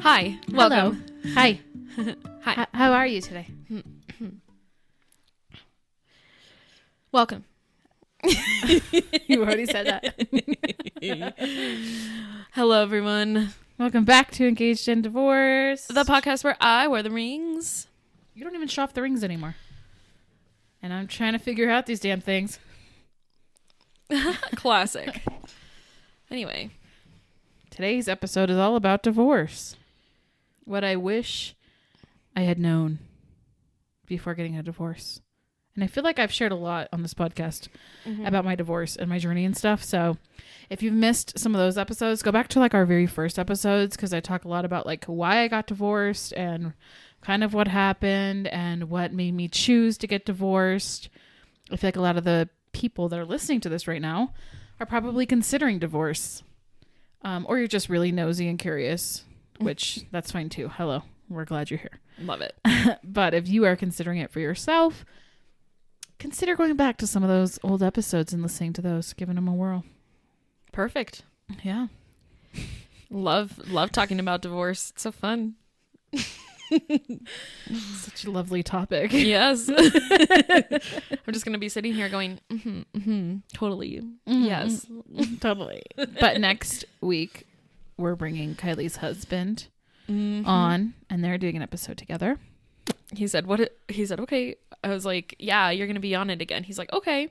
Hi. Welcome. Hello. Hi. Hi. How are you today? Welcome. You already said that. Hello, everyone. Welcome back to Engaged and Divorced. The podcast where I wear the rings. You don't even show off the rings anymore. And I'm trying to figure out these damn things. Classic. Anyway. Today's episode is all about divorce. What I wish I had known before getting a divorce. And I feel like I've shared a lot on this podcast about my divorce and my journey and stuff. So if you've missed some of those episodes, go back to like our very first episodes, because I talk a lot about like why I got divorced and kind of what happened and what made me choose to get divorced. I feel like a lot of the people that are listening to this right now are probably considering divorce. Or you're just really nosy and curious, which that's fine too. Hello. We're glad you're here. Love it. But if you are considering it for yourself, consider going back to some of those old episodes and listening to those, giving them a whirl. Perfect. Yeah. Love talking about divorce. It's so fun. Such a lovely topic. Yes. I'm just going to be sitting here going, totally. Yes. Totally. But next week, we're bringing Kylie's husband on, and they're doing an episode together. He said, okay. I was like, yeah, you're going to be on it again. He's like, okay.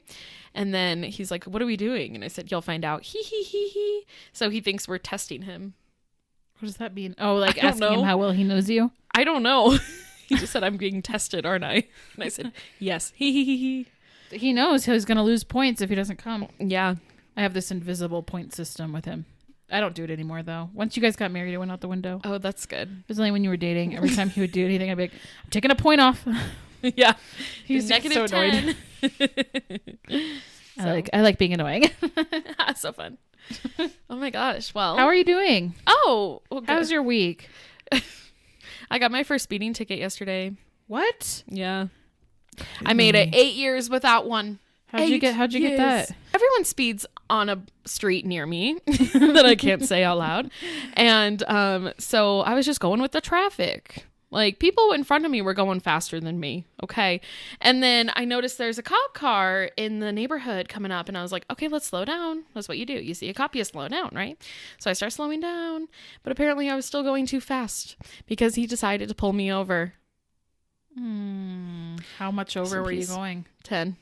And then he's like, what are we doing? And I said, you'll find out. He. So he thinks we're testing him. What does that mean? Oh, like asking him how well he knows you? I don't know. He just said, I'm being tested, aren't I? And I said, yes. He knows he's going to lose points if he doesn't come. Yeah. I have this invisible point system with him. I don't do it anymore, though. Once you guys got married, it went out the window. Oh, that's good. It was only when you were dating. Every time he would do anything, I'd be like, I'm taking a point off. Yeah. He's negative so annoyed. 10. I like being annoying. So fun. Oh my gosh. Well, how are you doing? Oh, well, how's your week? I got my first speeding ticket yesterday. What? Yeah. I made it 8 years without one. How'd you get that? Everyone speeds on a street near me that I can't say out loud. And so I was just going with the traffic. Like, people in front of me were going faster than me. Okay. And then I noticed there's a cop car in the neighborhood coming up. And I was like, okay, let's slow down. That's what you do. You see a cop, you slow down, right? So I start slowing down. But apparently I was still going too fast because he decided to pull me over. How much over were you going? 10.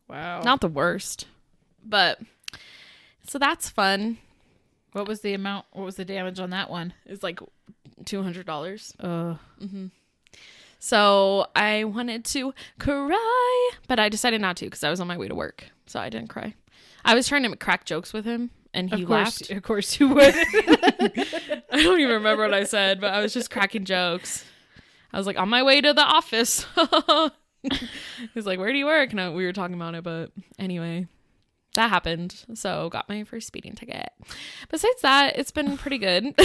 Wow. Not the worst. But so that's fun. What was the amount? What was the damage on that one? It's like $200. So I wanted to cry, but I decided not to because I was on my way to work. So I didn't cry. I was trying to crack jokes with him and he laughed. Of course you would. I don't even remember what I said, but I was just cracking jokes. I was like, on my way to the office. He's like, where do you work? And we were talking about it, but anyway, that happened. So got my first speeding ticket. Besides that, it's been pretty good.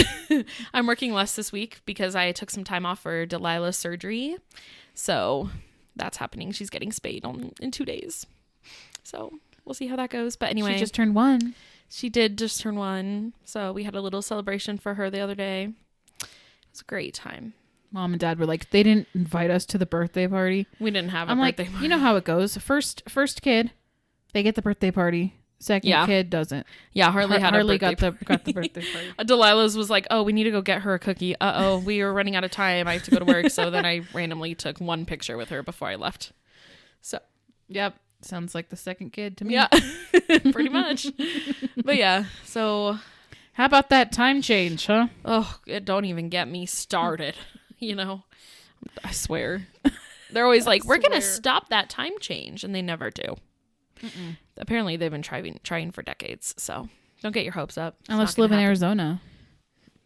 I'm working less this week because I took some time off for Delilah's surgery. So that's happening. She's getting spayed in 2 days. So we'll see how that goes. But anyway. She just turned 1. She did just turn 1. So we had a little celebration for her the other day. It was a great time. Mom and Dad were like, they didn't invite us to the birthday party. We didn't have a birthday party. You know how it goes. First kid, they get the birthday party. Second kid doesn't. Yeah, Harley got the birthday party. Delilah's was like, oh, we need to go get her a cookie. Uh-oh, we were running out of time. I have to go to work. So then I randomly took one picture with her before I left. So, yep. Sounds like the second kid to me. Yeah, pretty much. But yeah, so. How about that time change, huh? Oh, don't even get me started. You know, I swear. They're always like, we're going to stop that time change. And they never do. Apparently, they've been trying for decades. So don't get your hopes up. Unless you live in Arizona.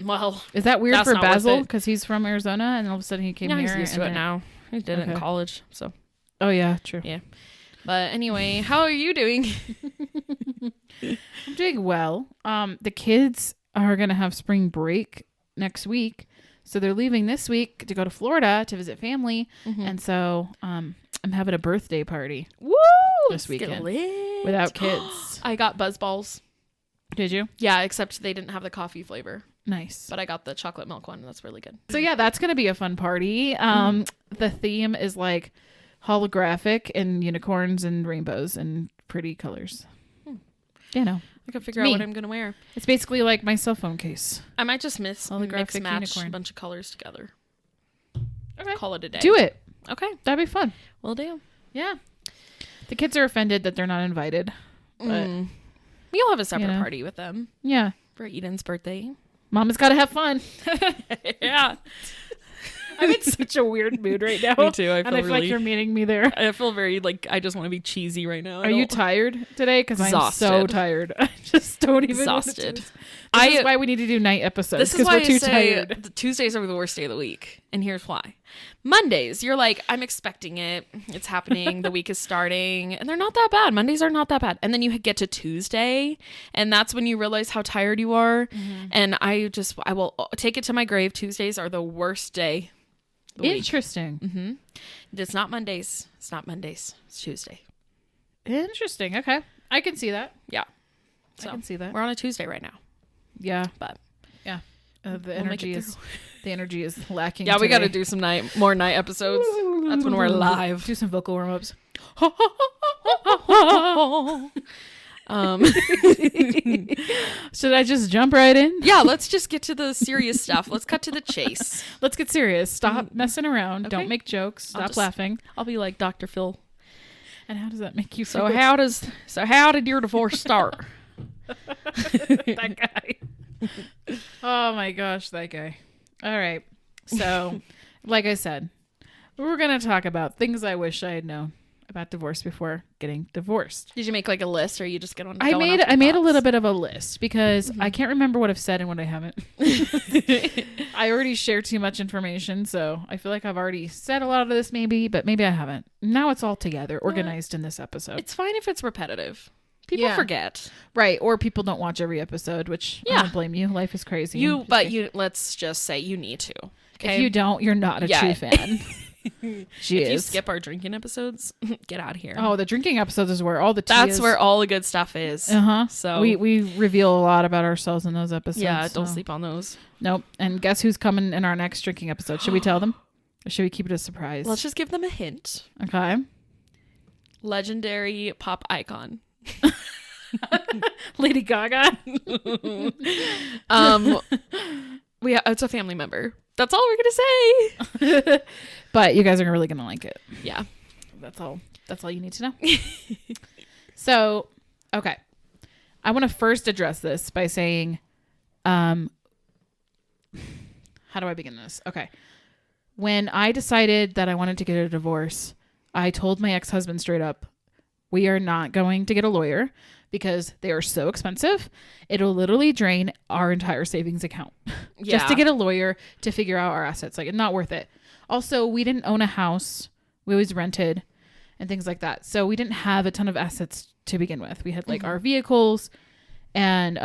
Well, is that weird for Basil? Because he's from Arizona and all of a sudden he came here. He's used to it now. He did it in college. So. Oh, yeah, true. Yeah. But anyway, how are you doing? I'm doing well. The kids are going to have spring break next week. So they're leaving this week to go to Florida to visit family. And so I'm having a birthday party. Woo! This weekend. Without kids. I got BuzzBalls. Did you? Yeah, except they didn't have the coffee flavor. Nice. But I got the chocolate milk one. And that's really good. So yeah, that's going to be a fun party. The theme is like holographic and unicorns and rainbows and pretty colors. You know, I can figure out what I'm going to wear. It's basically like my cell phone case. I might just mix match unicorn. a bunch of colors together. Okay. Call it a day. Do it. Okay. That'd be fun. Will do. Yeah. The kids are offended that they're not invited. But We'll have a separate party with them. Yeah. For Eden's birthday. Mama's got to have fun. Yeah. I'm in such a weird mood right now. Me too. I feel like you're meeting me there. I feel very like I just want to be cheesy right now. Are you tired today? Because I'm so tired. I just don't even exhausted. This is why we need to do night episodes. This is why we're too tired. The Tuesdays are the worst day of the week, and here's why. Mondays, you're like, I'm expecting it. It's happening. The week is starting, and they're not that bad. Mondays are not that bad, and then you get to Tuesday, and that's when you realize how tired you are. And I will take it to my grave. Tuesdays are the worst day. Interesting. It's not Mondays. It's not Mondays. It's Tuesday. Interesting. Okay. I can see that. Yeah. I can see that. We're on a Tuesday right now. Yeah. But yeah. The energy is lacking. Yeah, we got to do some more night episodes. That's when we're live. Do some vocal warm-ups. Should I just jump right in? Yeah, let's just get to the serious stuff. Let's cut to the chase. Let's get serious. Stop messing around. Okay. Don't make jokes. Stop laughing. I'll be like Dr. Phil. And how does that make you feel? How did your divorce start? That guy. Oh my gosh, that guy. All right. So, like I said, we're going to talk about things I wish I had known about divorce before getting divorced. Did you make like a list, or are you just going I made a little bit of a list because I can't remember what I've said and what I haven't. I already shared too much information, so I feel like I've already said a lot of this but maybe I haven't. Now it's all together, organized in this episode. It's fine if it's repetitive. People forget. Right, or people don't watch every episode, which I don't blame you. Life is crazy. Let's just say you need to. Okay? If you don't, you're not a true fan. If you skip our drinking episodes, get out of here. Oh, the drinking episodes is where all the tea That's where all the good stuff is. So we reveal a lot about ourselves in those episodes. Yeah, don't sleep on those. Nope. And guess who's coming in our next drinking episode? Should we tell them? Or should we keep it a surprise? Let's just give them a hint. Okay. Legendary pop icon. Lady Gaga. It's a family member. That's all we're gonna say. But you guys are really gonna like it. Yeah. That's all you need to know. So, okay. I want to first address this by saying, how do I begin this? Okay. When I decided that I wanted to get a divorce, I told my ex-husband straight up, we are not going to get a lawyer because they are so expensive. It'll literally drain our entire savings account just to get a lawyer to figure out our assets. Like, it's not worth it. Also, we didn't own a house. We always rented and things like that. So we didn't have a ton of assets to begin with. We had like our vehicles and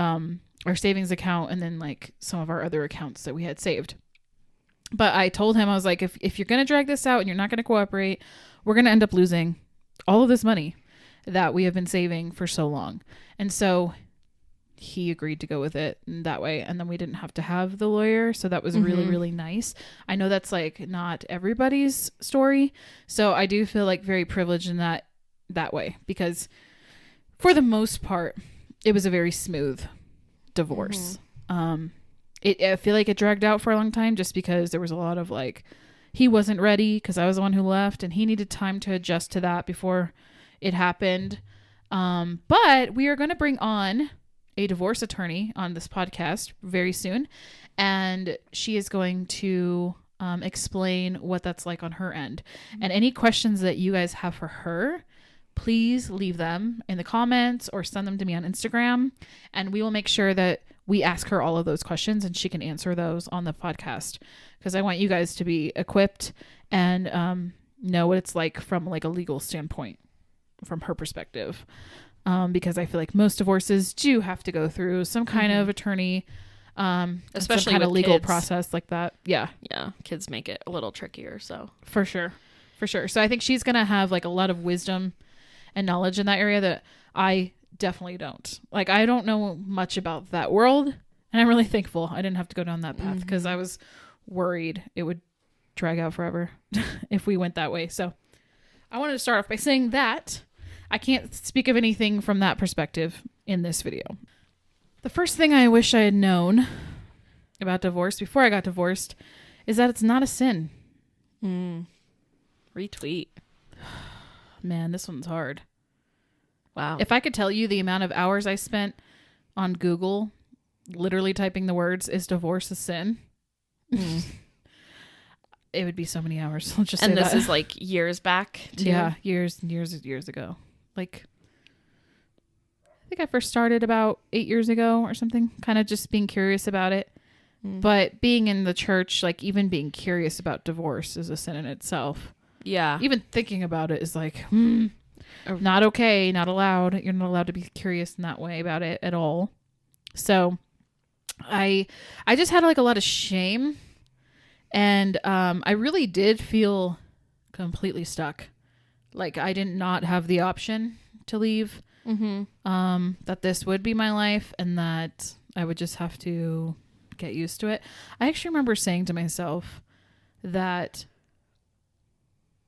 our savings account and then like some of our other accounts that we had saved. But I told him, I was like, if you're going to drag this out and you're not going to cooperate, we're going to end up losing all of this money that we have been saving for so long. And so he agreed to go with it that way. And then we didn't have to have the lawyer. So that was really, really nice. I know that's like not everybody's story. So I do feel like very privileged in that way, because for the most part, it was a very smooth divorce. I feel like it dragged out for a long time just because there was a lot of like, he wasn't ready because I was the one who left and he needed time to adjust to that before it happened. But we are going to bring on a divorce attorney on this podcast very soon. And she is going to explain what that's like on her end. And any questions that you guys have for her, please leave them in the comments or send them to me on Instagram. And we will make sure that we ask her all of those questions and she can answer those on the podcast. Because I want you guys to be equipped and know what it's like from like a legal standpoint from her perspective. Because I feel like most divorces do have to go through some kind of attorney, especially some kind of legal process like that. Yeah. Kids make it a little trickier. So for sure. So I think she's going to have like a lot of wisdom and knowledge in that area that I definitely don't. Like, I don't know much about that world And I'm really thankful I didn't have to go down that path because I was worried it would drag out forever if we went that way. So I wanted to start off by saying that I can't speak of anything from that perspective in this video. The first thing I wish I had known about divorce before I got divorced is that it's not a sin. Retweet. Man, this one's hard. Wow. If I could tell you the amount of hours I spent on Google literally typing the words, "Is divorce a sin?" It would be so many hours. Let's just say and this that. is like years back too. Yeah, years and years and years ago. Like, I think I first started about 8 years ago or something, kind of just being curious about it. But being in the church, like even being curious about divorce is a sin in itself. Yeah. Even thinking about it is like, not okay, not allowed. You're not allowed to be curious in that way about it at all. So I just had like a lot of shame, and I really did feel completely stuck. Like I did not have the option to leave. That this would be my life and that I would just have to get used to it. I actually remember saying to myself that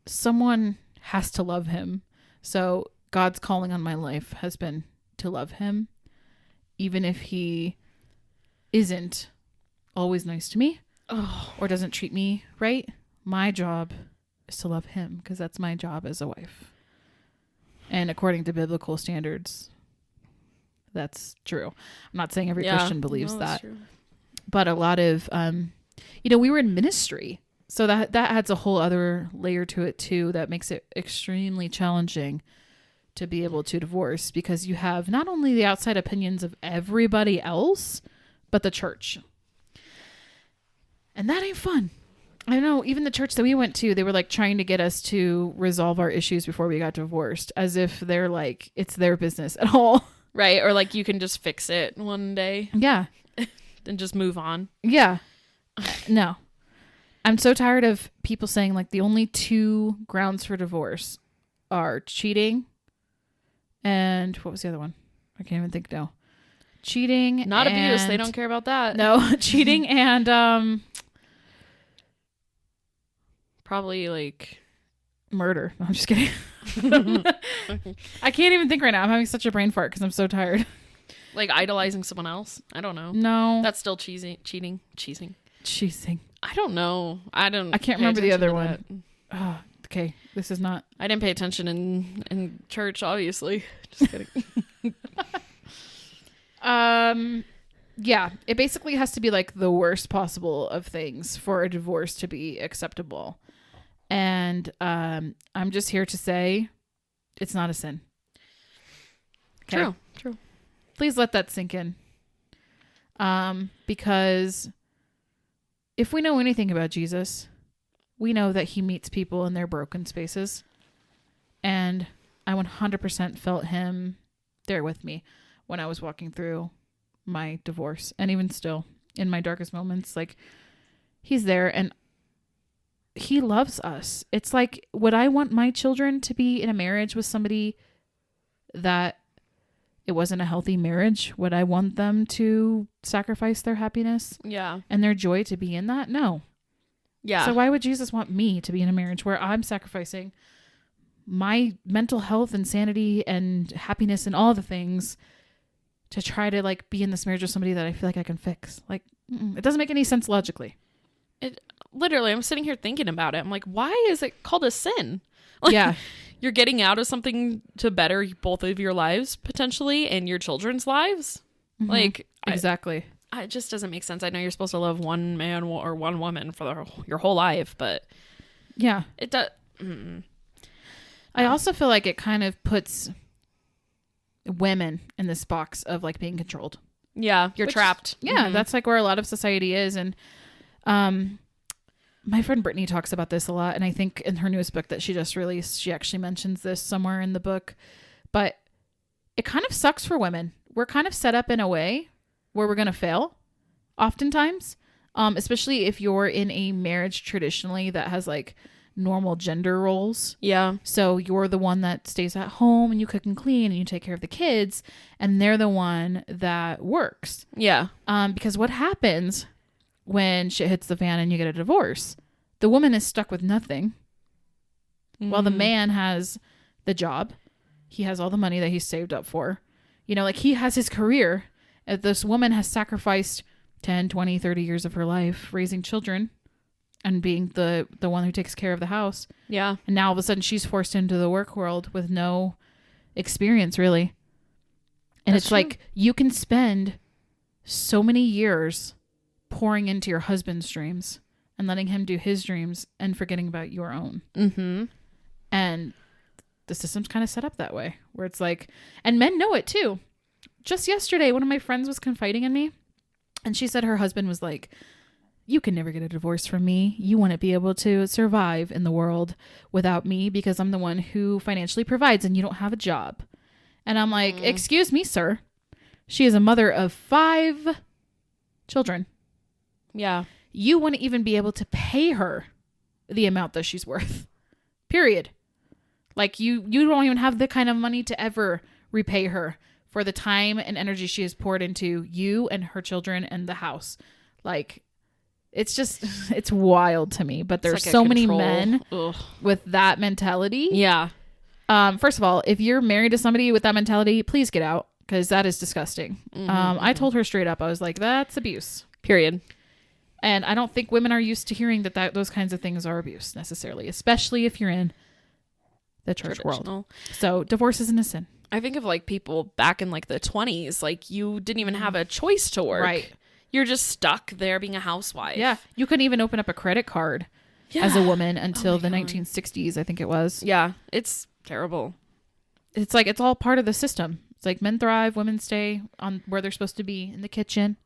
someone has to love him. So God's calling on my life has been to love him, even if he isn't always nice to me or doesn't treat me right. My job is to love him because that's my job as a wife. And according to biblical standards, that's true. I'm not saying every Christian believes that. True. But a lot of, we were in ministry. So that adds a whole other layer to it too. That makes it extremely challenging to be able to divorce because you have not only the outside opinions of everybody else, but the church. And that ain't fun. I know even the church that we went to, they were like trying to get us to resolve our issues before we got divorced, as if they're like, it's their business at all. Right. Or like you can just fix it one day. Yeah. And just move on. Yeah. No. I'm so tired of people saying like the only two grounds for divorce are cheating and what was the other one? I can't even think now. Cheating. Not and, abuse. They don't care about that. No, cheating and probably like murder. No, I'm just kidding. I can't even think right now. I'm having such a brain fart because I'm so tired. Like idolizing someone else. I don't know. No. That's still cheating. Cheating. I don't know. I can't remember the other one. Oh, okay. This is not. I didn't pay attention in church, obviously. Just kidding. Yeah. It basically has to be like the worst possible of things for a divorce to be acceptable. And I'm just here to say it's not a sin. Okay? True. Please let that sink in. Because if we know anything about Jesus, we know that he meets people in their broken spaces. And I 100% felt him there with me when I was walking through my divorce. And even still, in my darkest moments, like he's there and he loves us. It's like, would I want my children to be in a marriage with somebody that it wasn't a healthy marriage? Would I want them to sacrifice their happiness and their joy to be in that? No. Yeah. So why would Jesus want me to be in a marriage where I'm sacrificing my mental health and sanity and happiness and all the things to try to like be in this marriage with somebody that I feel like I can fix? Like, it doesn't make any sense logically. It literally, I'm sitting here thinking about it. I'm like, why is it called a sin? Like, yeah. You're getting out of something to better both of your lives potentially and your children's lives. Mm-hmm. Like, exactly. It just doesn't make sense. I know you're supposed to love one man or one woman for your whole life, but yeah, it does. I also feel like it kind of puts women in this box of like being controlled. Yeah, you're trapped. Yeah, that's like where a lot of society is. And my friend Brittany talks about this a lot. And I think in her newest book that she just released, she actually mentions this somewhere in the book. But it kind of sucks for women. We're kind of set up in a way where we're going to fail oftentimes, especially if you're in a marriage traditionally that has like normal gender roles. Yeah. So you're the one that stays at home and you cook and clean and you take care of the kids, and they're the one that works. Yeah. Because what happens when shit hits the fan and you get a divorce? The woman is stuck with nothing, while the man has the job. He has all the money that he's saved up for. You know, like he has his career. This woman has sacrificed 10, 20, 30 years of her life raising children and being the one who takes care of the house. Yeah. And now all of a sudden she's forced into the work world with no experience, really. And That's it's true. like you can spend so many years pouring into your husband's dreams and letting him do his dreams and forgetting about your own. Mm-hmm. And the system's kind of set up that way, where it's like, and men know it too. Just yesterday, one of my friends was confiding in me, and she said her husband was like, you can never get a divorce from me. You wouldn't be able to survive in the world without me because I'm the one who financially provides and you don't have a job. And I'm like, excuse me, sir. She is a mother of 5 children. Yeah. You wouldn't even be able to pay her the amount that she's worth. Period. Like you don't even have the kind of money to ever repay her for the time and energy she has poured into you and her children and the house. Like, it's just, it's wild to me. But there's like so many men Ugh. with that mentality. Yeah. First of all, if you're married to somebody with that mentality, please get out, because that is disgusting. I told her straight up, I was like, that's abuse. Period. And I don't think women are used to hearing that those kinds of things are abuse necessarily, especially if you're in the church world. So divorce isn't a sin. I think of like people back in like the 20s, like you didn't even have a choice to work. Right. You're just stuck there being a housewife. Yeah. You couldn't even open up a credit card as a woman until the 1960s, I think it was. Yeah. It's terrible. It's like, it's all part of the system. It's like men thrive, women stay on where they're supposed to be, in the kitchen,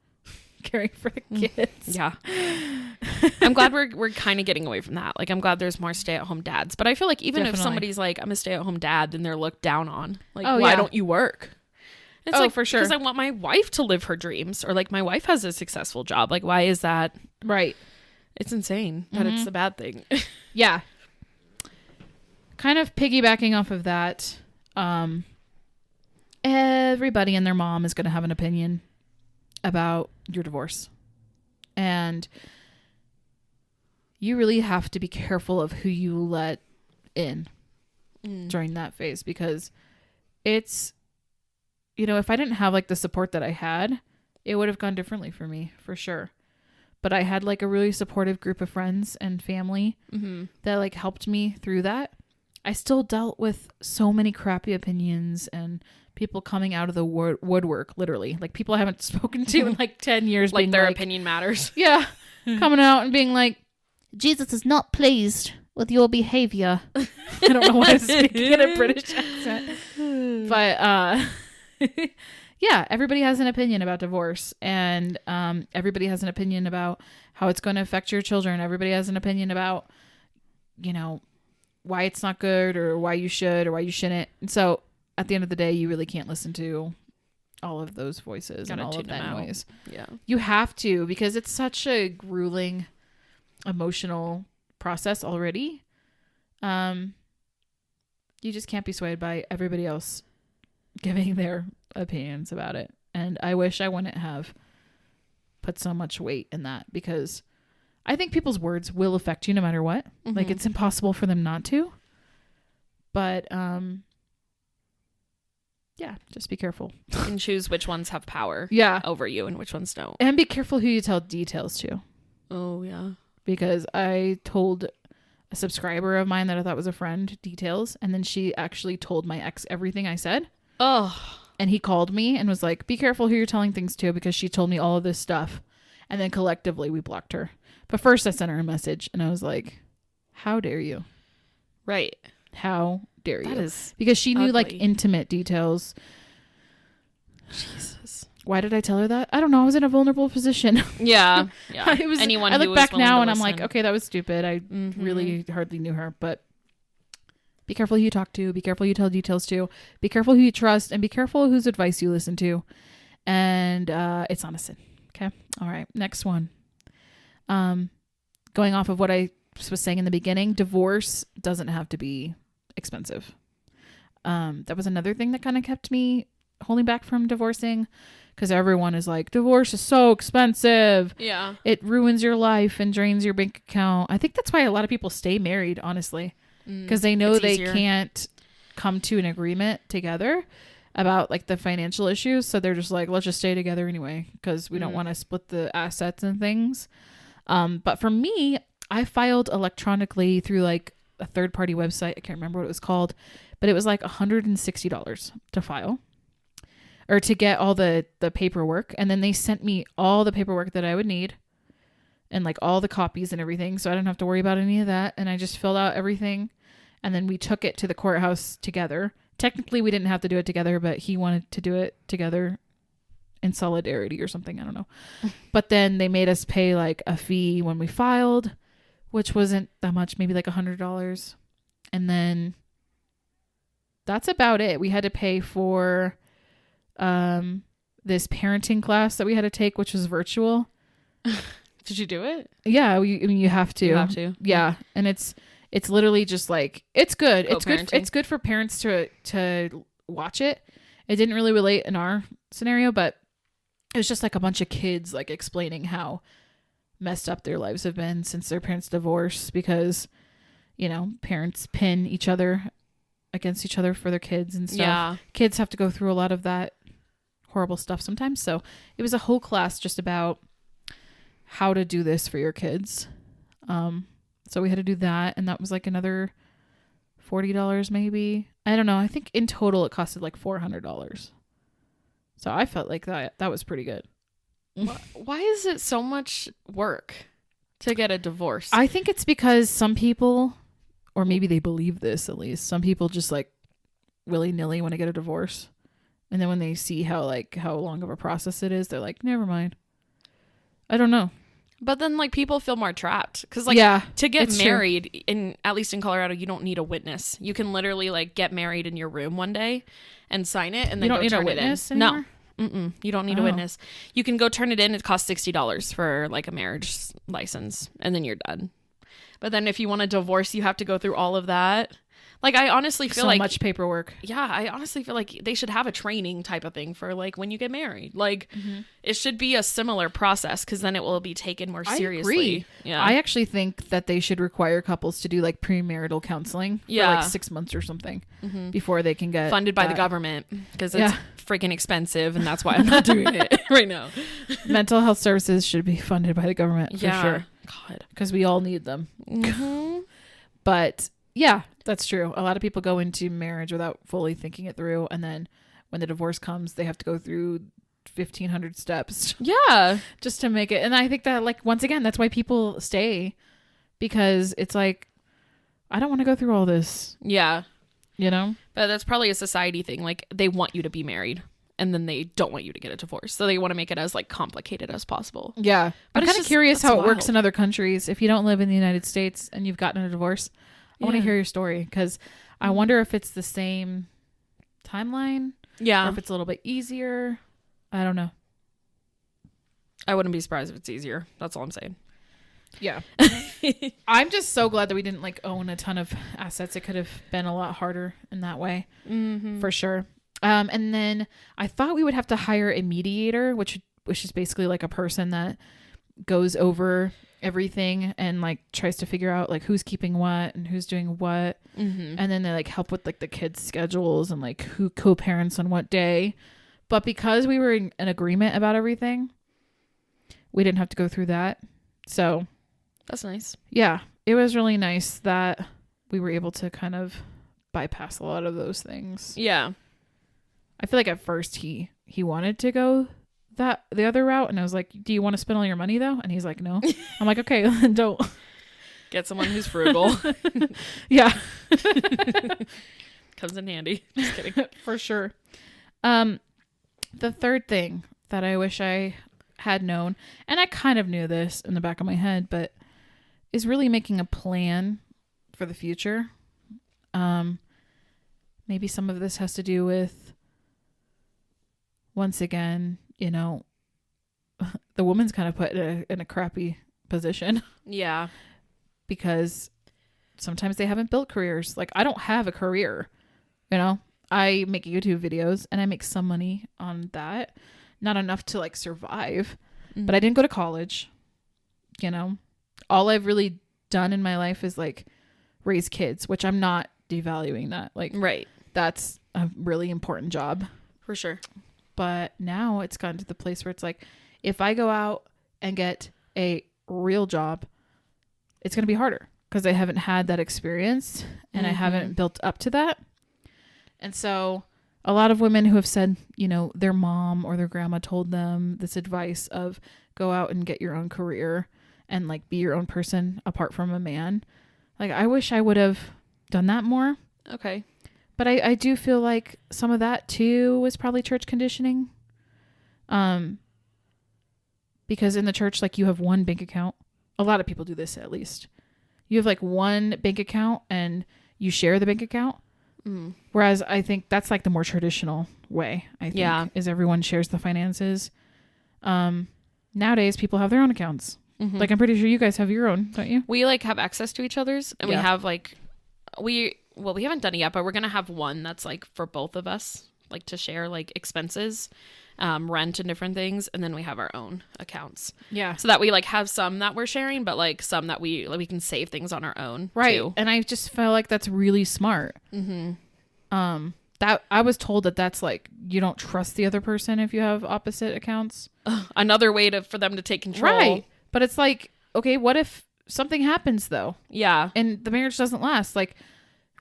caring for the kids. Yeah. I'm glad we're kind of getting away from that. Like, I'm glad there's more stay-at-home dads. But I feel like even if somebody's like, I'm a stay-at-home dad, then they're looked down on. Like, why don't you work? It's like, for sure. Because I want my wife to live her dreams. Or like, my wife has a successful job. Like, why is that? Right. It's insane that it's a bad thing. Yeah. Kind of piggybacking off of that, everybody and their mom is going to have an opinion about your divorce. And you really have to be careful of who you let in during that phase, because it's, you know, if I didn't have like the support that I had, it would have gone differently for me, for sure. But I had like a really supportive group of friends and family that like helped me through that. I still dealt with so many crappy opinions and people coming out of the woodwork, literally. Like people I haven't spoken to in like 10 years. Like their opinion matters. Yeah. Coming out and being like, Jesus is not pleased with your behavior. I don't know why I'm speaking in a British accent. But yeah, everybody has an opinion about divorce, and everybody has an opinion about how it's going to affect your children. Everybody has an opinion about, you know, why it's not good or why you should or why you shouldn't. And so at the end of the day, you really can't listen to all of those voices and all of that noise. Yeah. You have to, because it's such a grueling emotional process already. You just can't be swayed by everybody else giving their opinions about it. And I wish I wouldn't have put so much weight in that, because I think people's words will affect you no matter what. Like it's impossible for them not to. But yeah, just be careful. And choose which ones have power over you and which ones don't. And be careful who you tell details to. Oh, yeah. Because I told a subscriber of mine that I thought was a friend details, and then she actually told my ex everything I said. Oh. And he called me and was like, be careful who you're telling things to, because she told me all of this stuff. And then collectively we blocked her. But first I sent her a message and I was like, how dare you? Right. How dare you? That is because she knew ugly. like intimate details. Jesus. Why did I tell her that? I don't know. I was in a vulnerable position. Yeah. Yeah. It was, Anyone I who look was back willing now to and I'm listen. like, okay, that was stupid. I really hardly knew her. But be careful who you talk to. Be careful who you tell details to. Be careful who you trust. And be careful whose advice you listen to. And it's not a sin. Okay. All right. Next one. Going off of what I was saying in the beginning, divorce doesn't have to be expensive. That was another thing that kind of kept me holding back from divorcing, because everyone is like, divorce is so expensive. Yeah. It ruins your life and drains your bank account. I think that's why a lot of people stay married, honestly, because they know they can't come to an agreement together about like the financial issues. So they're just like, let's just stay together anyway, because we don't want to split the assets and things. But for me, I filed electronically through like a third-party website. I can't remember what it was called, but it was like $160 to file, or to get all the paperwork. And then they sent me all the paperwork that I would need and like all the copies and everything. So I didn't have to worry about any of that. And I just filled out everything. And then we took it to the courthouse together. Technically, we didn't have to do it together, but he wanted to do it together in solidarity or something. I don't know. But then they made us pay like a fee when we filed, which wasn't that much, maybe like $100. And then that's about it. We had to pay for this parenting class that we had to take, which was virtual. Did you do it? Yeah, I mean, you have to. You have to. Yeah, and it's literally just like, it's good. It's Co-parenting. good. It's good for parents to watch it. It didn't really relate in our scenario, but it was just like a bunch of kids like explaining how messed up their lives have been since their parents divorced, because, you know, parents pin each other against each other for their kids and stuff. Yeah. Kids have to go through a lot of that horrible stuff sometimes. So it was a whole class just about how to do this for your kids. So we had to do that, and that was like another $40 maybe. I don't know. I think in total it costed like $400. So I felt like that was pretty good. Why is it so much work to get a divorce? I think it's because some people, or maybe they believe this at least, some people just like willy-nilly want to get a divorce. And then when they see how long of a process it is, they're like, never mind. I don't know. But then like people feel more trapped, because to get married at least in Colorado, you don't need a witness. You can literally like get married in your room one day and sign it, and then you don't go need turn a witness it in. anymore? No. You don't need a witness. You can go turn it in. It costs $60 for like a marriage license, and then you're done. But then if you want a divorce, you have to go through all of that. Like, I honestly feel so like much paperwork. Yeah, I honestly feel like they should have a training type of thing for like when you get married. Like, it should be a similar process, because then it will be taken more seriously. I agree. Yeah, I actually think that they should require couples to do like premarital counseling for like 6 months or something before they can get funded by the government, because it's freaking expensive, and that's why I'm not doing it right now. Mental health services should be funded by the government for sure. God, because we all need them. But yeah, that's true. A lot of people go into marriage without fully thinking it through, and then when the divorce comes, they have to go through 1,500 steps. Yeah, just to make it. And I think that, like, once again, that's why people stay, because it's like, I don't want to go through all this. Yeah, you know. But that's probably a society thing. Like, they want you to be married, and then they don't want you to get a divorce, so they want to make it as like complicated as possible. Yeah, but I'm kind of curious how it works in other countries. If you don't live in the United States and you've gotten a divorce, I want to hear your story, because I wonder if it's the same timeline. Yeah. Or if it's a little bit easier. I don't know. I wouldn't be surprised if it's easier. That's all I'm saying. Yeah. I'm just so glad that we didn't like own a ton of assets. It could have been a lot harder in that way. For sure. And then I thought we would have to hire a mediator, which is basically like a person that goes over everything and like tries to figure out like who's keeping what and who's doing what, and then they like help with like the kids' schedules and like who co-parents on what day. But because we were in an agreement about everything, we didn't have to go through that. So that's nice. Yeah, it was really nice that we were able to kind of bypass a lot of those things. Yeah, I feel like at first he wanted to go the other route, and I was like, do you want to spend all your money though? And he's like, no. I'm like, okay, then don't. Get someone who's frugal. Yeah. Comes in handy. Just kidding. For sure. The third thing that I wish I had known, and I kind of knew this in the back of my head, but is really making a plan for the future. Maybe some of this has to do with, once again, you know, the woman's kind of put in a crappy position. Yeah. because sometimes they haven't built careers. Like, I don't have a career, you know? I make YouTube videos and I make some money on that. Not enough to like survive, but I didn't go to college, you know? All I've really done in my life is like raise kids, which I'm not devaluing that. Like, right. That's a really important job. For sure. But now it's gotten to the place where it's like, if I go out and get a real job, it's going to be harder because I haven't had that experience and I haven't built up to that. And so a lot of women who have said, you know, their mom or their grandma told them this advice of go out and get your own career and like be your own person apart from a man. Like, I wish I would have done that more. Okay. But I do feel like some of that too was probably church conditioning. Because in the church, like, you have one bank account. A lot of people do this, at least. You have like one bank account and you share the bank account. Whereas I think that's like the more traditional way, I think, is everyone shares the finances. Nowadays, people have their own accounts. Like, I'm pretty sure you guys have your own, don't you? We like have access to each other's, and we have like, we haven't done it yet, but we're going to have one that's like for both of us, like to share like expenses, rent and different things. And then we have our own accounts. Yeah. So that we like have some that we're sharing, but like some that we can save things on our own. Right. Too. And I just feel like that's really smart. That I was told that's like, you don't trust the other person if you have opposite accounts. Another way for them to take control. Right. But it's like, okay, what if something happens though? Yeah. And the marriage doesn't last. Like,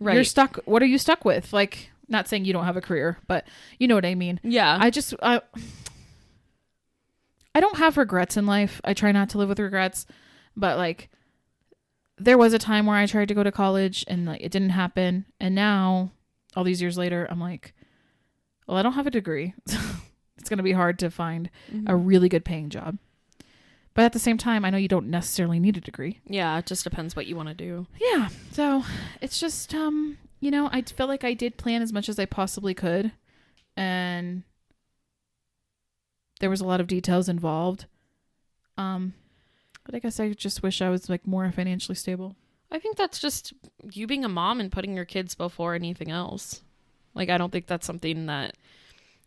you're stuck. What are you stuck with? Like, not saying you don't have a career, but you know what I mean? Yeah. I don't have regrets in life. I try not to live with regrets, but like, there was a time where I tried to go to college and like it didn't happen. And now all these years later, I'm like, well, I don't have a degree. It's going to be hard to find a really good paying job. But at the same time, I know you don't necessarily need a degree. Yeah, it just depends what you want to do. Yeah. So it's just, you know, I feel like I did plan as much as I possibly could. And there was a lot of details involved. But I guess I just wish I was like more financially stable. I think that's just you being a mom and putting your kids before anything else. Like, I don't think that's something that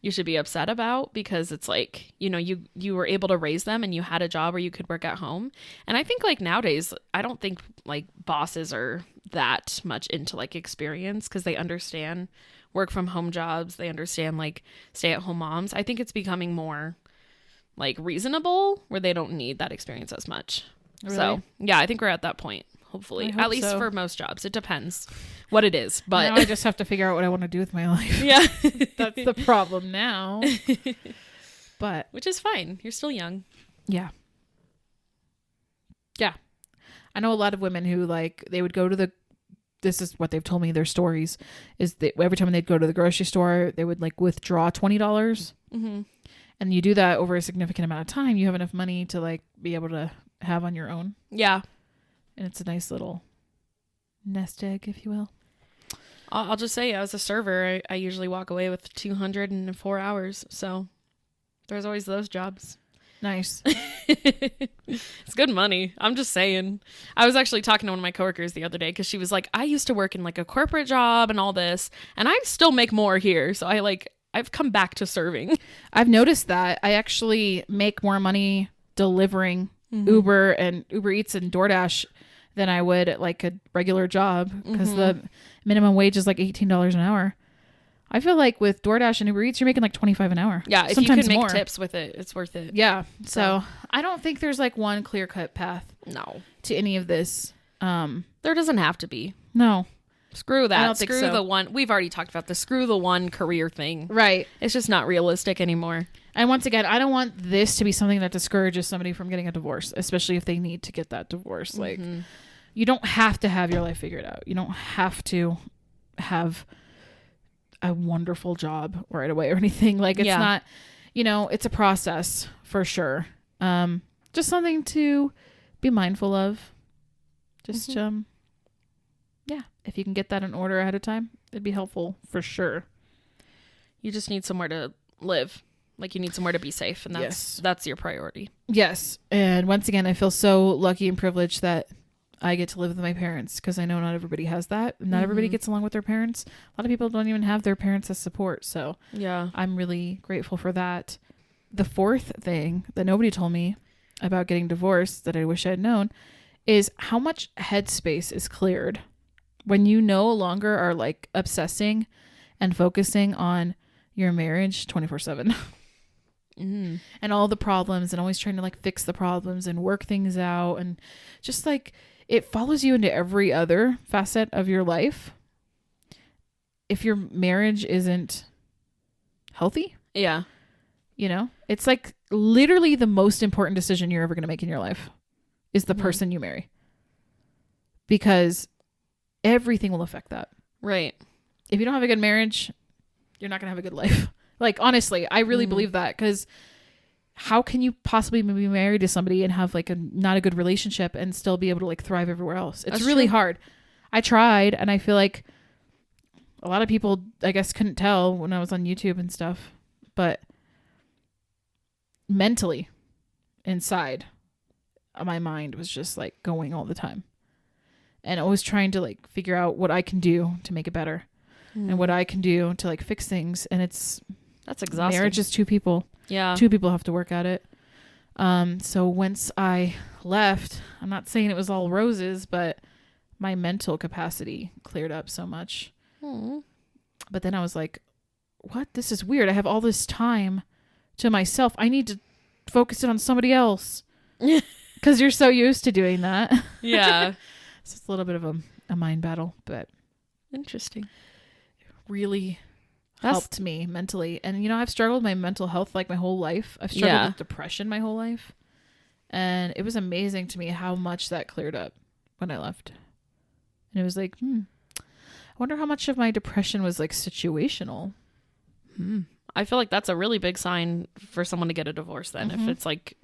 you should be upset about, because it's like, you know, you were able to raise them and you had a job where you could work at home. And I think like nowadays, I don't think like bosses are that much into like experience, because they understand work from home jobs. They understand like stay at home moms. I think it's becoming more like reasonable where they don't need that experience as much. Really? So yeah, I think we're at that point. Hopefully, at least for most jobs. It depends what it is, but now I just have to figure out what I want to do with my life. Yeah. That's the problem now. But which is fine. You're still young. Yeah. Yeah. I know a lot of women who like, they would go to this is what they've told me, their stories is that every time they'd go to the grocery store, they would like withdraw $20. And you do that over a significant amount of time, you have enough money to like be able to have on your own. Yeah. And it's a nice little nest egg, if you will. I'll just say, as a server, I usually walk away with 200 in 4 hours. So there's always those jobs. Nice. It's good money. I'm just saying. I was actually talking to one of my coworkers the other day, because she was like, I used to work in like a corporate job and all this, and I still make more here. So I've come back to serving. I've noticed that. I actually make more money delivering Uber and Uber Eats and DoorDash than I would at like a regular job, because the minimum wage is like $18 an hour. I feel like with DoorDash and Uber Eats, you're making like $25 an hour. Yeah, if sometimes you can make more tips with it, it's worth it. Yeah. So I don't think there's like one clear cut path. No. To any of this. There doesn't have to be. No. Screw that. I don't think Screw so. the one. We've already talked about the screw the one career thing. Right. It's just not realistic anymore. And once again, I don't want this to be something that discourages somebody from getting a divorce, especially if they need to get that divorce. Like, you don't have to have your life figured out. You don't have to have a wonderful job right away or anything. Like, it's not, you know, it's a process for sure. Just something to be mindful of. Just, yeah, if you can get that in order ahead of time, it'd be helpful for sure. You just need somewhere to live. Like, you need somewhere to be safe, and that's your priority. Yes. And once again, I feel so lucky and privileged that I get to live with my parents, because I know not everybody has that. Not everybody gets along with their parents. A lot of people don't even have their parents as support. So yeah, I'm really grateful for that. The fourth thing that nobody told me about getting divorced that I wish I had known is how much headspace is cleared when you no longer are like obsessing and focusing on your marriage 24/7. And all the problems, and always trying to like fix the problems and work things out, and just like it follows you into every other facet of your life. If your marriage isn't healthy, yeah, you know, it's like literally the most important decision you're ever going to make in your life is the person you marry, because everything will affect that. right. If you don't have a good marriage, you're not going to have a good life. Like, honestly, I really believe that, because how can you possibly be married to somebody and have like not a good relationship and still be able to like thrive everywhere else? It's really hard. I tried, and I feel like a lot of people, I guess, couldn't tell when I was on YouTube and stuff, but mentally inside, my mind was just like going all the time, and always trying to like figure out what I can do to make it better and what I can do to like fix things. And that's exhausting. Marriage is two people. Yeah. Two people have to work at it. So once I left, I'm not saying it was all roses, but my mental capacity cleared up so much. But then I was like, what? This is weird. I have all this time to myself. I need to focus it on somebody else. Because you're so used to doing that. Yeah. So it's a little bit of a mind battle, but interesting. Really helped me mentally. And, you know, I've struggled with my mental health like my whole life. I've struggled with depression my whole life. And it was amazing to me how much that cleared up when I left. And it was like, I wonder how much of my depression was like situational. I feel like that's a really big sign for someone to get a divorce then. If it's like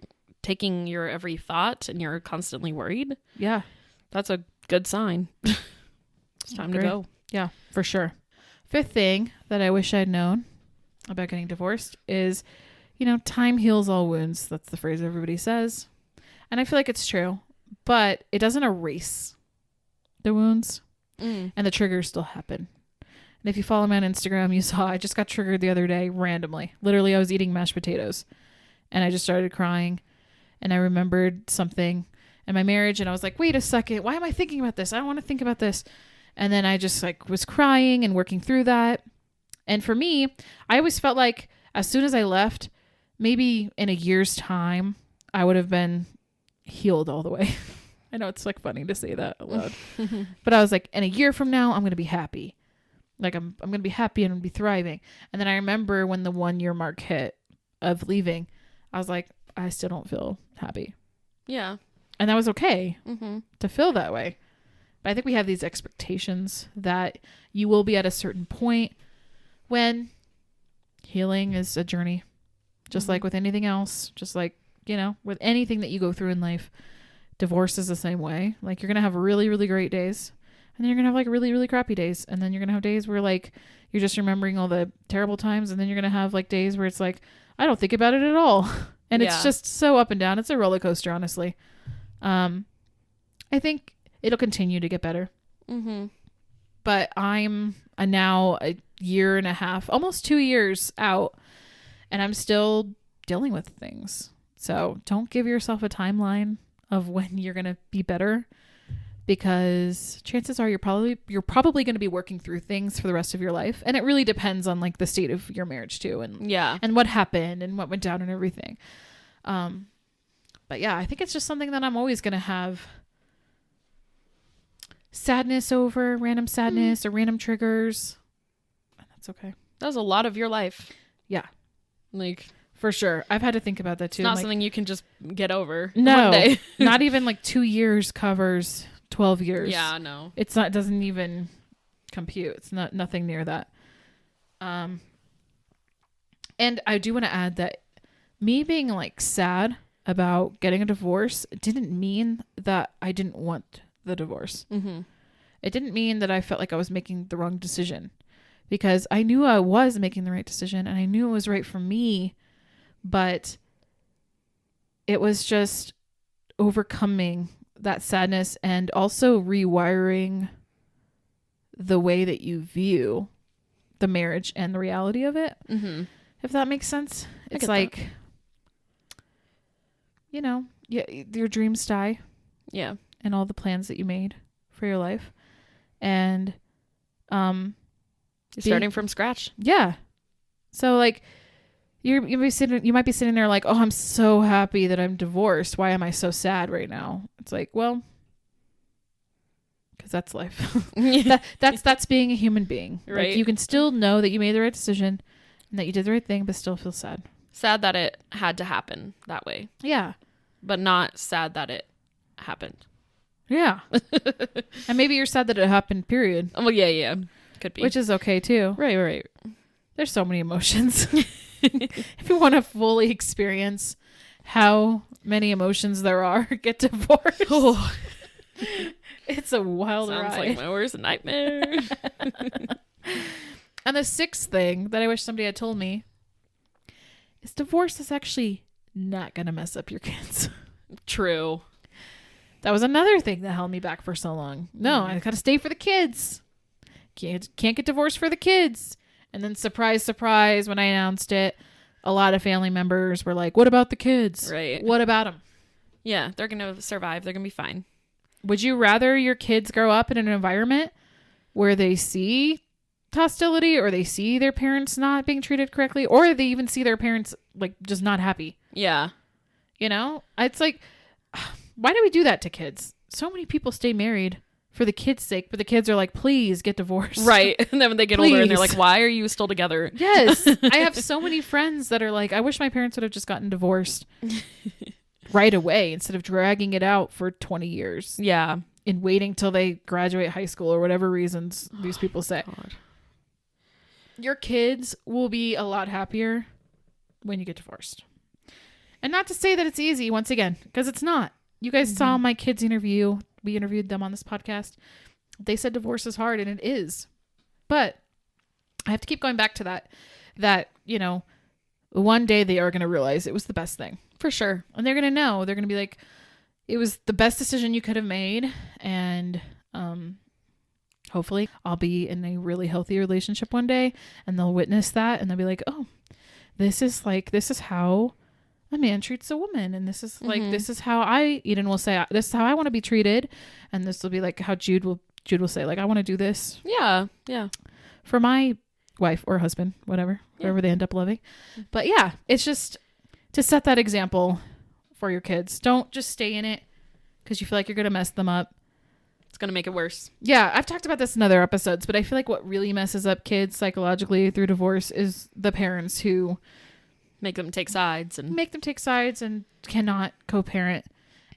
taking your every thought and you're constantly worried. Yeah. That's a good sign. It's time to go. Yeah, for sure. Fifth thing that I wish I'd known about getting divorced is, you know, time heals all wounds. That's the phrase everybody says. And I feel like it's true, but it doesn't erase the wounds, and the triggers still happen. And if you follow me on Instagram, you saw I just got triggered the other day randomly. Literally, I was eating mashed potatoes and I just started crying, and I remembered something in my marriage, and I was like, wait a second, why am I thinking about this? I don't want to think about this. And then I just like was crying and working through that. And for me, I always felt like as soon as I left, maybe in a year's time, I would have been healed all the way. I know it's like funny to say that out loud, but I was like, in a year from now, I'm going to be happy. Like I'm going to be happy and be thriving. And then I remember when the 1 year mark hit of leaving, I was like, I still don't feel happy. Yeah. And that was okay to feel that way. But I think we have these expectations that you will be at a certain point when healing is a journey, just like with anything else, just like, you know, with anything that you go through in life. Divorce is the same way. Like you're going to have really, really great days, and then you're going to have like really, really crappy days. And then you're going to have days where like you're just remembering all the terrible times. And then you're going to have like days where it's like, I don't think about it at all. And it's just so up and down. It's a roller coaster, honestly. I think it'll continue to get better. But I'm now a year and a half, almost 2 years out, and I'm still dealing with things. So don't give yourself a timeline of when you're going to be better, because chances are you're probably going to be working through things for the rest of your life. And it really depends on like the state of your marriage too. And what happened and what went down and everything. But yeah, I think it's just something that I'm always going to have sadness over, random sadness or random triggers. And that's okay. That was a lot of your life. Yeah. Like, for sure. I've had to think about that too. It's not something you can just get over. No, one day. not even like 2 years covers 12 years. Yeah, no. It's not, it doesn't even compute. It's nothing near that. And I do want to add that me being like sad about getting a divorce didn't mean that I didn't want the divorce. It didn't mean that I felt like I was making the wrong decision, because I knew I was making the right decision and I knew it was right for me, but it was just overcoming that sadness and also rewiring the way that you view the marriage and the reality of it. Mm-hmm. If that makes sense. It's like, you know, your dreams die. Yeah. And all the plans that you made for your life. And you're starting from scratch. Yeah. So like you might be sitting there like, oh, I'm so happy that I'm divorced. Why am I so sad right now? It's like, well, because that's life. That's being a human being. Right. Like you can still know that you made the right decision and that you did the right thing, but still feel sad. Sad that it had to happen that way. Yeah. But not sad that it happened. Yeah. And maybe you're sad that it happened, period. Well, yeah. Could be. Which is okay too. Right. There's so many emotions. If you want to fully experience how many emotions there are, get divorced. Oh. It's a wild ride. Sounds like my worst nightmare. And the sixth thing that I wish somebody had told me is divorce is actually not going to mess up your kids. True. That was another thing that held me back for so long. No, I got to stay for the kids. Can't get divorced for the kids. And then surprise, surprise, when I announced it, a lot of family members were like, what about the kids? Right. What about them? Yeah, they're going to survive. They're going to be fine. Would you rather your kids grow up in an environment where they see hostility or they see their parents not being treated correctly or they even see their parents like just not happy? Yeah. You know, it's like, why do we do that to kids? So many people stay married for the kids' sake, but the kids are like, please get divorced. Right. And then when they get older and they're like, why are you still together? Yes. I have so many friends that are like, I wish my parents would have just gotten divorced right away instead of dragging it out for 20 years. Yeah. And waiting till they graduate high school or whatever reasons these people say. God. Your kids will be a lot happier when you get divorced. And not to say that it's easy, once again, because it's not. You guys saw my kids' interview. We interviewed them on this podcast. They said divorce is hard, and it is. But I have to keep going back to that, you know, one day they are going to realize it was the best thing. For sure. And they're going to know. They're going to be like, it was the best decision you could have made. And hopefully I'll be in a really healthy relationship one day, and they'll witness that, and they'll be like, oh, this is how a man treats a woman, and this is like this is how Eden will say this is how I want to be treated, and this will be like how Jude will say like I want to do this for my wife or husband, whoever they end up loving. But yeah, it's just to set that example for your kids. Don't just stay in it because you feel like you're gonna mess them up. It's gonna make it worse. Yeah, I've talked about this in other episodes, but I feel like what really messes up kids psychologically through divorce is the parents who make them take sides and cannot co-parent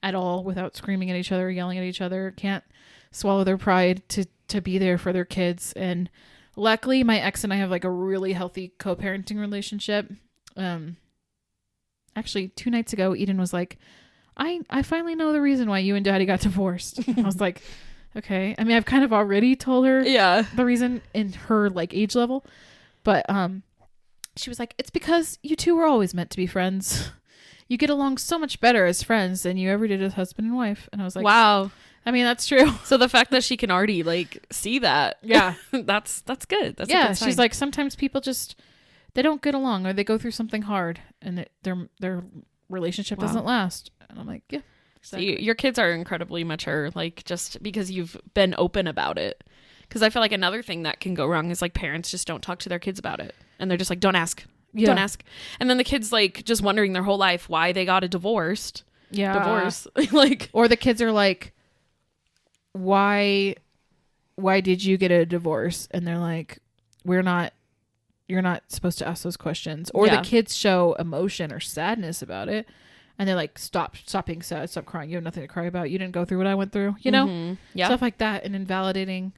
at all without screaming at each other, yelling at each other, can't swallow their pride to be there for their kids. And luckily my ex and I have like a really healthy co-parenting relationship. Actually 2 nights ago, Eden was like, I finally know the reason why you and Daddy got divorced. I was like, okay. I mean, I've kind of already told her the reason in her like age level, but, she was like, it's because you two were always meant to be friends. You get along so much better as friends than you ever did as husband and wife. And I was like, wow. I mean, that's true. So the fact that she can already like see that. Yeah. that's good. That's a good sign. She's like, sometimes people just, they don't get along or they go through something hard and their relationship doesn't last. And I'm like, yeah. Exactly. See, your kids are incredibly mature, like just because you've been open about it. Because I feel like another thing that can go wrong is like parents just don't talk to their kids about it. And they're just like, don't ask. Yeah. Don't ask. And then the kids like just wondering their whole life why they got a divorce. Like, or the kids are like, why did you get a divorce? And they're like, you're not supposed to ask those questions. Or the kids show emotion or sadness about it. And they're like, stop being sad. Stop crying. You have nothing to cry about. You didn't go through what I went through, you know? Yeah. Stuff like that. And invalidating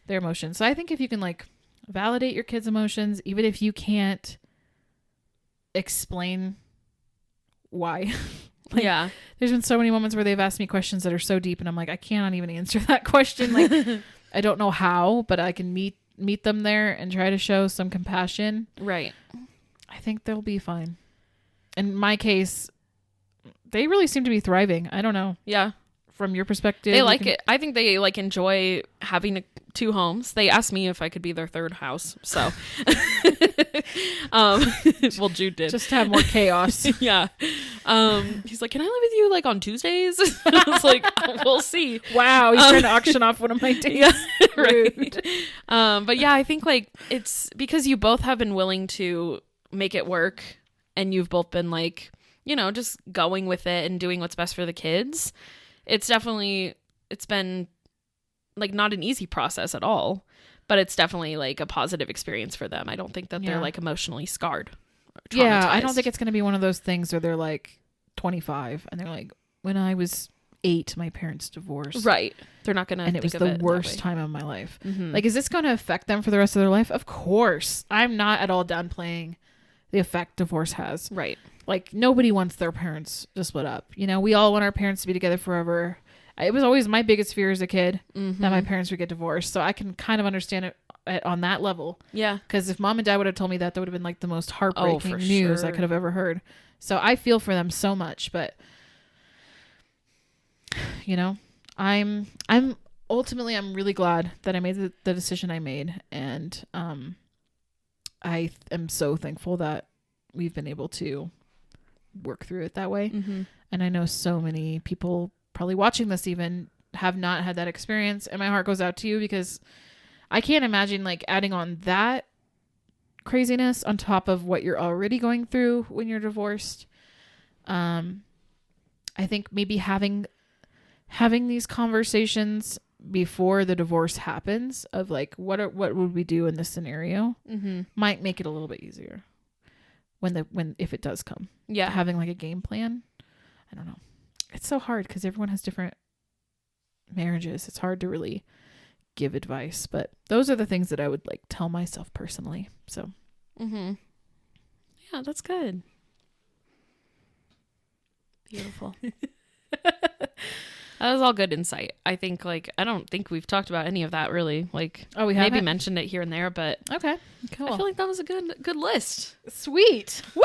their emotions. So I think if you can like validate your kids' emotions, even if you can't explain why. Like, there's been so many moments where they've asked me questions that are so deep and I'm like, I cannot even answer that question. Like, I don't know how, but I can meet them there and try to show some compassion. Right. I think they'll be fine. In my case, they really seem to be thriving. I don't know. Yeah. from your perspective? They like it. I think they like enjoy having two homes. They asked me if I could be their third house. So, well, Jude did. Just to have more chaos. Yeah. He's like, can I live with you like on Tuesdays? I was like, we'll see. Wow, he's trying to auction off one of my days. Yeah, Rude. Right. But yeah, I think like it's because you both have been willing to make it work, and you've both been like, you know, just going with it and doing what's best for the kids. It's been like not an easy process at all, but it's definitely like a positive experience for them. I don't think that they're like emotionally scarred. Yeah, I don't think it's going to be one of those things where they're like 25 and they're like, when I was 8, my parents divorced. Right. They're not going to and it was the worst time of my life. Mm-hmm. Like, is this going to affect them for the rest of their life? Of course. I'm not at all downplaying the effect divorce has. Right. Like, nobody wants their parents to split up. You know, we all want our parents to be together forever. It was always my biggest fear as a kid that my parents would get divorced. So I can kind of understand it on that level. Yeah. Because if mom and dad would have told me that would have been like the most heartbreaking news I could have ever heard. So I feel for them so much. But, you know, I'm ultimately, I'm really glad that I made the decision I made. And I am so thankful that we've been able to work through it that way. Mm-hmm. And I know so many people probably watching this even have not had that experience, and my heart goes out to you, because I can't imagine like adding on that craziness on top of what you're already going through when you're divorced. I think maybe having these conversations before the divorce happens of like what would we do in this scenario might make it a little bit easier if it does come. Yeah, having like a game plan. I don't know. It's so hard because everyone has different marriages. It's hard to really give advice, but those are the things that I would like tell myself personally. So, yeah, that's good. Beautiful. That was all good insight. I think I don't think we've talked about any of that really. Like, we maybe mentioned it here and there, but okay, cool. I feel like that was a good list. Sweet. Woo!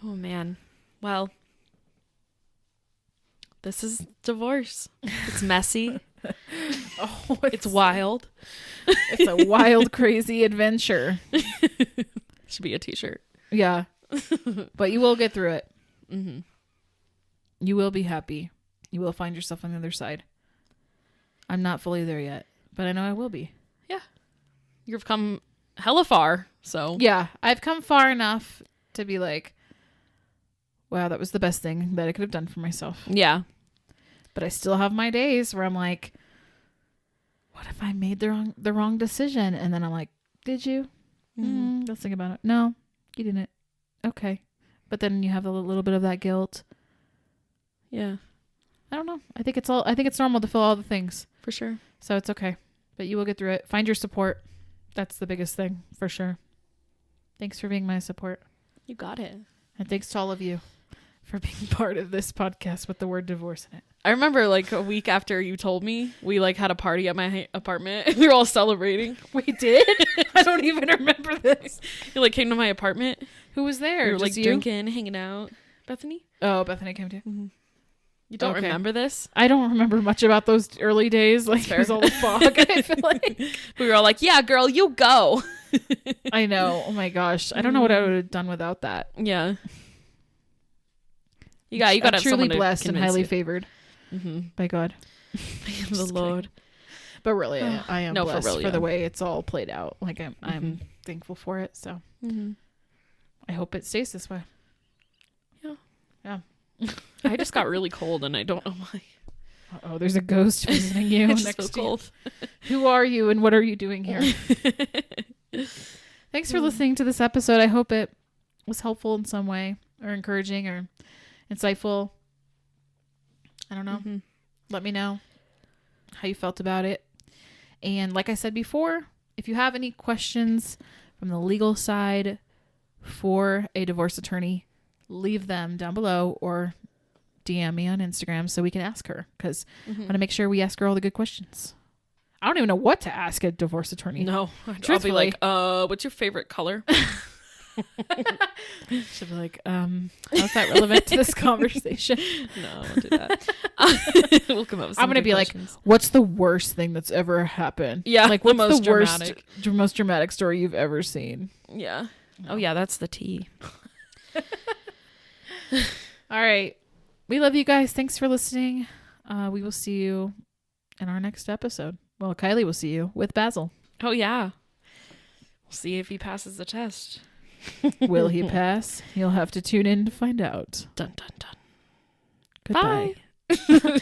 Oh man. Well, this is divorce. It's messy. It's wild. It's a wild, crazy adventure. Should be a t-shirt. Yeah. But you will get through it. Mm-hmm. You will be happy. You will find yourself on the other side. I'm not fully there yet, but I know I will be. Yeah. You've come hella far, so. Yeah. I've come far enough to be like, wow, that was the best thing that I could have done for myself. Yeah. But I still have my days where I'm like, what if I made the wrong decision? And then I'm like, did you? Let's think about it. No, you didn't. Okay. But then you have a little bit of that guilt. Yeah. I don't know. I think it's normal to feel all the things. For sure. So it's okay. But you will get through it. Find your support. That's the biggest thing, for sure. Thanks for being my support. You got it. And thanks to all of you for being part of this podcast with the word divorce in it. I remember like a week after you told me, we like had a party at my apartment and we were all celebrating. We did? I don't even remember this. You like came to my apartment. Who was there? We were like drinking, hanging out. Bethany? Oh, Bethany came too. Mm-hmm. You don't remember this? I don't remember much about those early days. Like it was all the fog. I feel like we were all like, "Yeah, girl, you go." I know. Oh my gosh, I don't know what I would have done without that. Yeah. You got to truly blessed and highly favored by God, the Lord. But really, I am blessed for the way it's all played out. Like I'm thankful for it. So I hope it stays this way. Yeah. I just got really cold and I don't know why. Oh, there's a ghost visiting you next to cold. Who are you and what are you doing here? Thanks for listening to this episode. I hope it was helpful in some way or encouraging or insightful. I don't know. Let me know how you felt about it. And like I said before, if you have any questions from the legal side for a divorce attorney, leave them down below or DM me on Instagram so we can ask her, because I want to make sure we ask her all the good questions. I don't even know what to ask a divorce attorney. No, I'll be like, what's your favorite color? Should be like, how's that relevant to this conversation? No, I won't do that. We'll come up with some I'm gonna good be questions. like, what's the worst thing that's ever happened? Yeah, like the what's most the worst, dramatic. most dramatic story you've ever seen? Yeah. Oh yeah, that's the tea. All right, we love you guys. Thanks for listening. We will see you in our next episode. Well, Kylie will see you with Basil. Oh yeah. We'll see if he passes the test. Will he pass? You'll have to tune in to find out. Dun dun dun. Goodbye. Bye.